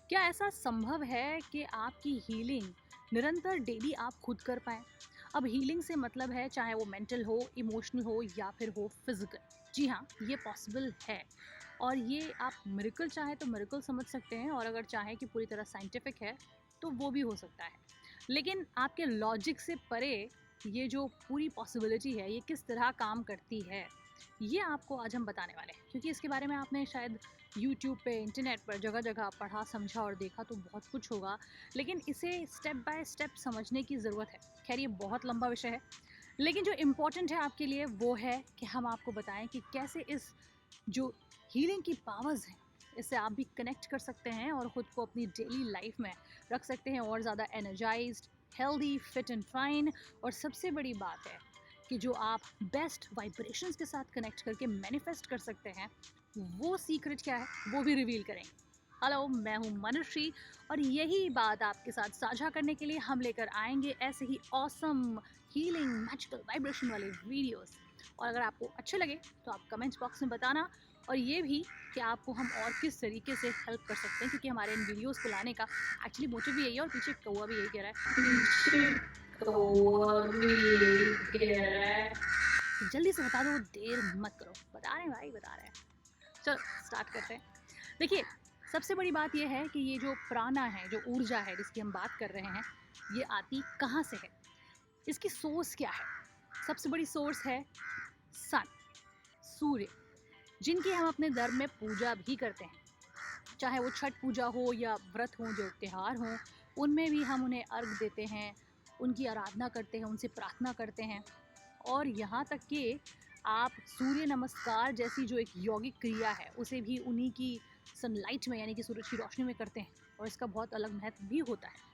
क्या ऐसा संभव है कि आपकी हीलिंग निरंतर डेली आप खुद कर पाएँ? अब हीलिंग से मतलब है चाहे वो मेंटल हो, इमोशनल हो या फिर हो फिज़िकल। जी हाँ, ये पॉसिबल है और ये आप मिरेकल चाहें तो मिरेकल समझ सकते हैं और अगर चाहें कि पूरी तरह साइंटिफिक है, तो वो भी हो सकता है। लेकिन आपके लॉजिक से परे ये जो पूरी पॉसिबिलिटी है, ये किस तरह काम करती है, ये आपको आज हम बताने वाले हैं क्योंकि इसके बारे में आपने शायद यूट्यूब पे, इंटरनेट पर जगह-जगह पढ़ा, समझा और देखा तो बहुत कुछ होगा, लेकिन इसे स्टेप बाय स्टेप समझने की ज़रूरत है। ख़ैर ये बहुत लंबा विषय है, लेकिन जो इम्पोर्टेंट है आपके लिए वो है कि हम आपको बताएँ कि कैसे इस जो हीलिंग की पावर्स हैं, इससे आप भी कनेक्ट कर सकते हैं और ख़ुद को अपनी डेली लाइफ में रख सकते हैं और ज़्यादा energised, healthy, fit and fine और सबसे बड़ी बात है कि जो आप बेस्ट वाइब्रेशंस के साथ कनेक्ट करके मैनिफेस्ट कर सकते हैं, वो सीक्रेट क्या है, वो भी रिवील करेंगे। हेलो, मैं हूँ मनुश्री और यही बात आपके साथ साझा करने के लिए हम लेकर आएँगे ऐसे ही ऑसम हीलिंग मैजिकल वाइब्रेशन वाले वीडियोज़। और अगर आपको अच्छे लगे तो आप कमेंट्स बॉक्स में बताना और ये भी कि आपको हम और किस तरीके से हेल्प कर सकते हैं क्योंकि हमारे इन वीडियोज़ को लाने का एक्चुअली मोटिव भी यही है और पीछे कौवा भी यही कह रहा है। तो जल्दी से बता दो, देर मत करो। बता रहे हैं भाई, बता रहे हैं। चलो स्टार्ट करते हैं। देखिए, सबसे बड़ी बात ये है कि ये जो प्राणा है, जो ऊर्जा है जिसकी हम बात कर रहे हैं, ये आती कहाँ से है? इसकी सोर्स क्या है? सबसे बड़ी सोर्स है सन, सूर्य, जिनकी हम अपने धर्म में पूजा भी करते हैं। चाहे वो छठ पूजा हो या व्रत हों, जो त्योहार हों, उनमें भी हम उन्हें अर्घ देते हैं, उनकी आराधना करते हैं, उनसे प्रार्थना करते हैं। और यहाँ तक कि आप सूर्य नमस्कार जैसी जो एक यौगिक क्रिया है, उसे भी उन्हीं की सनलाइट में यानी कि सूरज की रोशनी में करते हैं और इसका बहुत अलग महत्व भी होता है।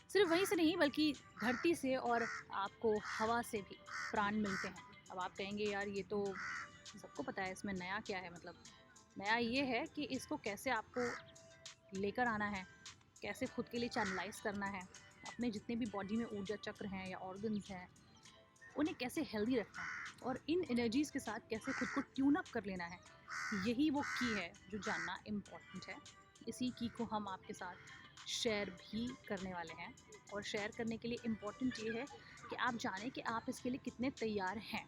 सिर्फ वहीं से नहीं बल्कि धरती से और आपको हवा से भी प्राण मिलते हैं। अब आप कहेंगे यार ये तो सबको पता है, इसमें नया क्या है? मतलब नया ये है कि इसको कैसे आपको लेकर आना है, कैसे खुद के लिए चैनलाइज़ करना है, अपने जितने भी बॉडी में ऊर्जा चक्र हैं या ऑर्गन्स हैं, उन्हें कैसे हेल्दी रखना है और इन एनर्जीज़ के साथ कैसे खुद को ट्यून अप कर लेना है, यही वो की है जो जानना इम्पॉर्टेंट है। इसी की को हम आपके साथ शेयर भी करने वाले हैं और शेयर करने के लिए इम्पॉर्टेंट ये है कि आप जानें कि आप इसके लिए कितने तैयार हैं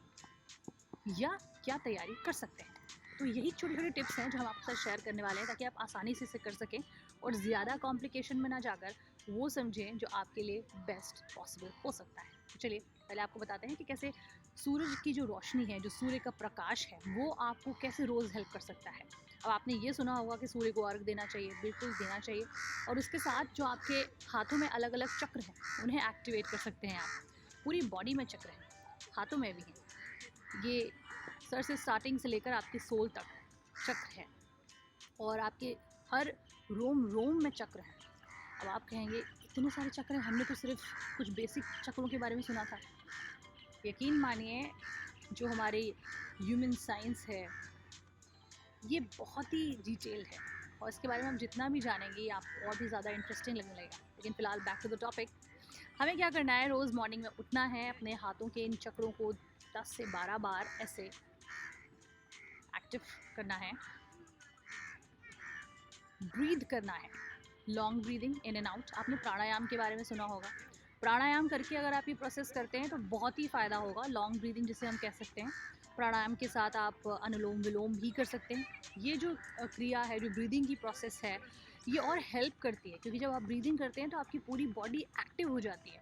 या क्या तैयारी कर सकते हैं। तो यही छोटी-छोटी टिप्स हैं जो हम आपके साथ शेयर करने वाले हैं ताकि आप आसानी से इसे कर सकें और ज़्यादा कॉम्प्लिकेशन में ना जाकर वो समझें जो आपके लिए बेस्ट पॉसिबल हो सकता है। तो चलिए पहले आपको बताते हैं कि कैसे सूरज की जो रोशनी है, जो सूर्य का प्रकाश है, वो आपको कैसे रोज़ हेल्प कर सकता है। अब आपने ये सुना होगा कि सूर्य को अर्घ देना चाहिए, बिल्कुल देना चाहिए और उसके साथ जो आपके हाथों में अलग-अलग चक्र हैं, उन्हें एक्टिवेट कर सकते हैं आप। पूरी बॉडी में चक्र हैं, हाथों में भी हैं। ये सर से स्टार्टिंग से लेकर आपकी सोल तक चक्र है और आपके हर रोम रोम में चक्र हैं। अब आप कहेंगे इतने सारे चक्र हैं, हमने तो सिर्फ कुछ बेसिक चक्रों के बारे में सुना था। यकीन मानिए जो हमारी ह्यूमन साइंस है, ये बहुत ही डिटेल्ड है और इसके बारे में हम जितना भी जानेंगे ये आपको और भी ज़्यादा इंटरेस्टिंग लगने लगेगा। लेकिन फ़िलहाल बैक टू द टॉपिक, हमें क्या करना है, रोज़ मॉर्निंग में उठना है, अपने हाथों के इन चक्रों को 10 से 12 बार ऐसे एक्टिव करना है, ब्रीद करना है, long breathing in and out. आपने प्राणायाम के बारे में सुना होगा। प्राणायाम करके अगर आप ये प्रोसेस करते हैं तो बहुत ही फ़ायदा होगा, लॉन्ग ब्रीदिंग जिसे हम कह सकते हैं। प्राणायाम के साथ आप अनुलोम विलोम भी कर सकते हैं। ये जो क्रिया है, जो ब्रीदिंग की प्रोसेस है, ये और हेल्प करती है क्योंकि जब आप ब्रीदिंग करते हैं तो आपकी पूरी बॉडी एक्टिव हो जाती है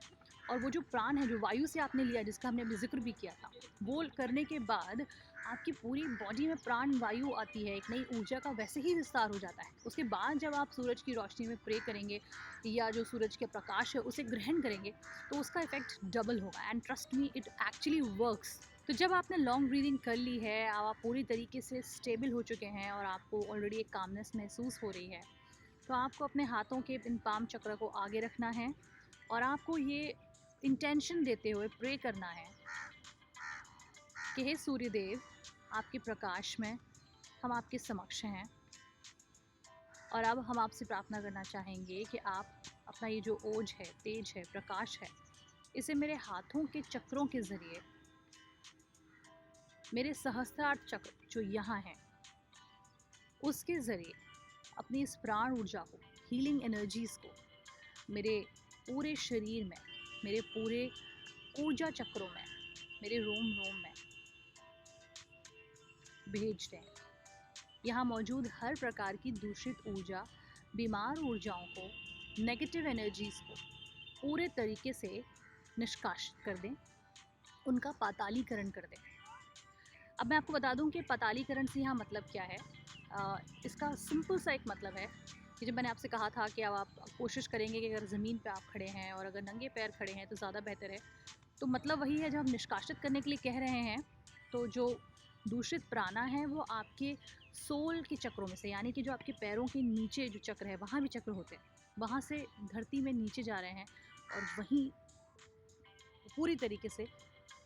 और वो जो प्राण है, जो वायु से आपने लिया, जिसका हमने अभी जिक्र भी किया था, वो करने के बाद आपकी पूरी बॉडी में प्राण वायु आती है, एक नई ऊर्जा का वैसे ही विस्तार हो जाता है। उसके बाद जब आप सूरज की रोशनी में प्रे करेंगे या जो सूरज के प्रकाश है उसे ग्रहण करेंगे तो उसका इफेक्ट डबल होगा and trust me, it actually works. तो जब आपने लॉन्ग ब्रीदिंग कर ली है, अब आप पूरी तरीके से स्टेबल हो चुके हैं और आपको ऑलरेडी एक कामनेस महसूस हो रही है, तो आपको अपने हाथों के इन पाम चक्र को आगे रखना है और आपको ये इंटेंशन देते हुए प्रे करना है कि हे सूर्यदेव, आपके प्रकाश में हम आपके समक्ष हैं और अब हम आपसे प्रार्थना करना चाहेंगे कि आप अपना ये जो ओज है, तेज है, प्रकाश है, इसे मेरे हाथों के चक्रों के ज़रिए मेरे सहस्त्रार चक्र जो यहाँ हैं उसके ज़रिए अपनी इस प्राण ऊर्जा को, हीलिंग एनर्जीज़ को मेरे पूरे शरीर में, मेरे पूरे ऊर्जा चक्रों में, मेरे रोम रोम में भेजते हैं। यहाँ मौजूद हर प्रकार की दूषित ऊर्जा, बीमार ऊर्जाओं को, नेगेटिव एनर्जीज़ को पूरे तरीके से निष्कासित कर दें, उनका पातालीकरण कर दें। अब मैं आपको बता दूं कि पातालीकरण से यहाँ मतलब क्या है। इसका सिंपल सा एक मतलब है कि जब मैंने आपसे कहा था कि अब आप कोशिश करेंगे कि अगर ज़मीन पे आप खड़े हैं और अगर नंगे पैर खड़े हैं तो ज़्यादा बेहतर है। तो मतलब वही है, जब हम निष्कासित करने के लिए कह रहे हैं तो जो दूषित प्राणा है वो आपके सोल के चक्रों में से, यानी कि जो आपके पैरों के नीचे जो चक्र है वहाँ भी चक्र होते हैं, वहाँ से धरती में नीचे जा रहे हैं और वहीं पूरी तरीके से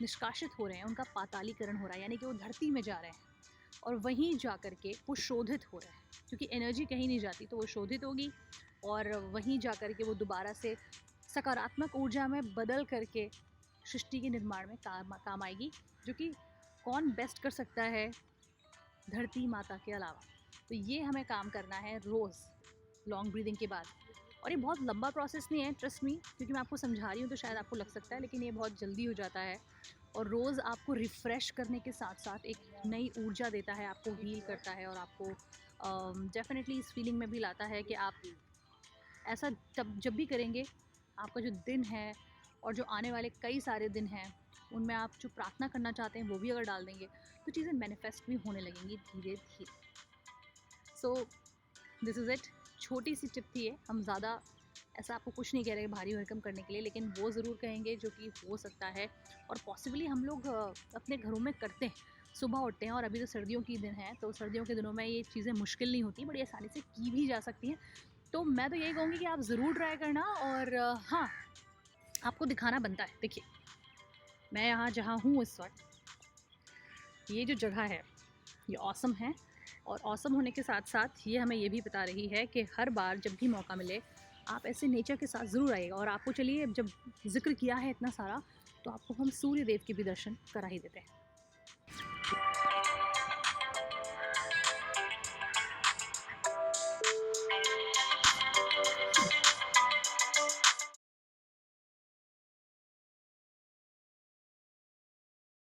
निष्कासित हो रहे हैं, उनका पातालीकरण हो रहा है, यानी कि वो धरती में जा रहे हैं और वहीं जा कर के वो शोधित हो रहा है, क्योंकि एनर्जी कहीं नहीं जाती तो वो शोधित होगी और वहीं जा कर के वो दोबारा से सकारात्मक ऊर्जा में बदल करके सृष्टि के निर्माण में काम आएगी, जो कि कौन बेस्ट कर सकता है धरती माता के अलावा। तो ये हमें काम करना है रोज़ लॉन्ग ब्रीदिंग के बाद। और ये बहुत लंबा प्रोसेस नहीं है, ट्रस्ट मी, क्योंकि मैं आपको समझा रही हूँ तो शायद आपको लग सकता है, लेकिन ये बहुत जल्दी हो जाता है और रोज़ आपको रिफ़्रेश करने के साथ साथ एक नई ऊर्जा देता है, आपको हील करता है और आपको डेफिनेटली इस फीलिंग में भी लाता है कि आप ऐसा जब भी करेंगे, आपका जो दिन है और जो आने वाले कई सारे दिन हैं उनमें आप जो प्रार्थना करना चाहते हैं वो भी अगर डाल देंगे तो चीज़ें मैनिफेस्ट भी होने लगेंगी धीरे धीरे। सो दिस इज़ इट, छोटी सी टिप थी ये। हम ज़्यादा ऐसा आपको कुछ नहीं कह रहे भारी भरकम करने के लिए, लेकिन वो ज़रूर कहेंगे जो कि हो सकता है और पॉसिबली हम लोग अपने घरों में करते हैं। सुबह उठते हैं और अभी तो सर्दियों के दिन हैं, तो सर्दियों के दिनों में ये चीज़ें मुश्किल नहीं होती, बड़ी आसानी से की भी जा सकती हैं। तो मैं तो यही कहूँगी कि आप ज़रूर ट्राई करना और हाँ, आपको दिखाना बनता है। देखिए, मैं यहाँ जहाँ हूँ इस वक्त, ये जो जगह है ये ऑसम है और ऑसम होने के साथ साथ ये हमें ये भी बता रही है कि हर बार जब भी मौका मिले आप ऐसे नेचर के साथ ज़रूर आइएगा। और आपको चलिए, जब जिक्र किया है इतना सारा, तो आपको हम सूर्य देव के भी दर्शन करा ही देते हैं।